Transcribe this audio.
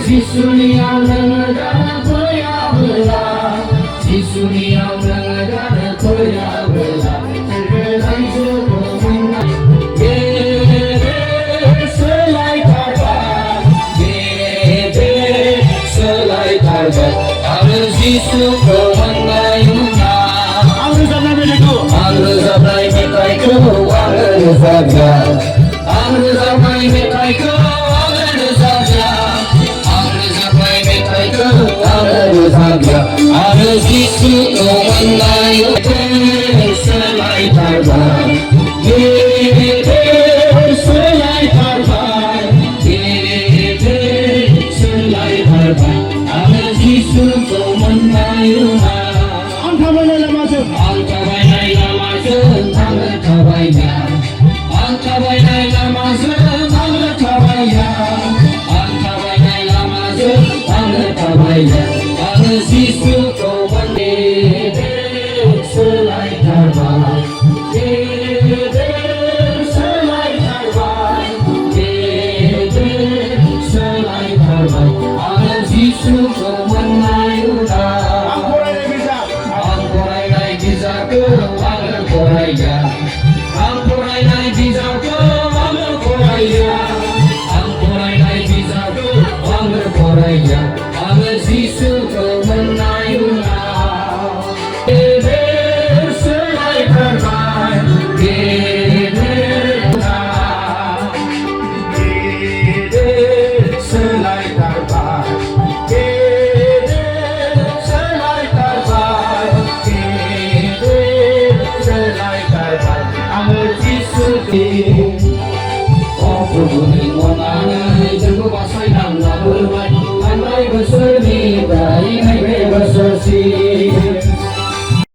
Jisuniau negara koya belah, Jisuniau negara koya belah, tergelai sepenuhnya. Selai kabar, selai kabar, harus Jisu kemana? Harus apa mereka? Harus apa mereka? Harus apa? Harus apa mereka? Harus Jisu kemana? Selai kabar, selai kabar, selai kabar, harus Jisu kemana? Angka bayi masuk, angka bayi masuk, angka bayi, angka bayi masuk, angka bayi, angka bayi masuk, angka bayi, harus Jisu kemana? Selai kabar, selai kabar, selai kabar, harus Jisu kemana?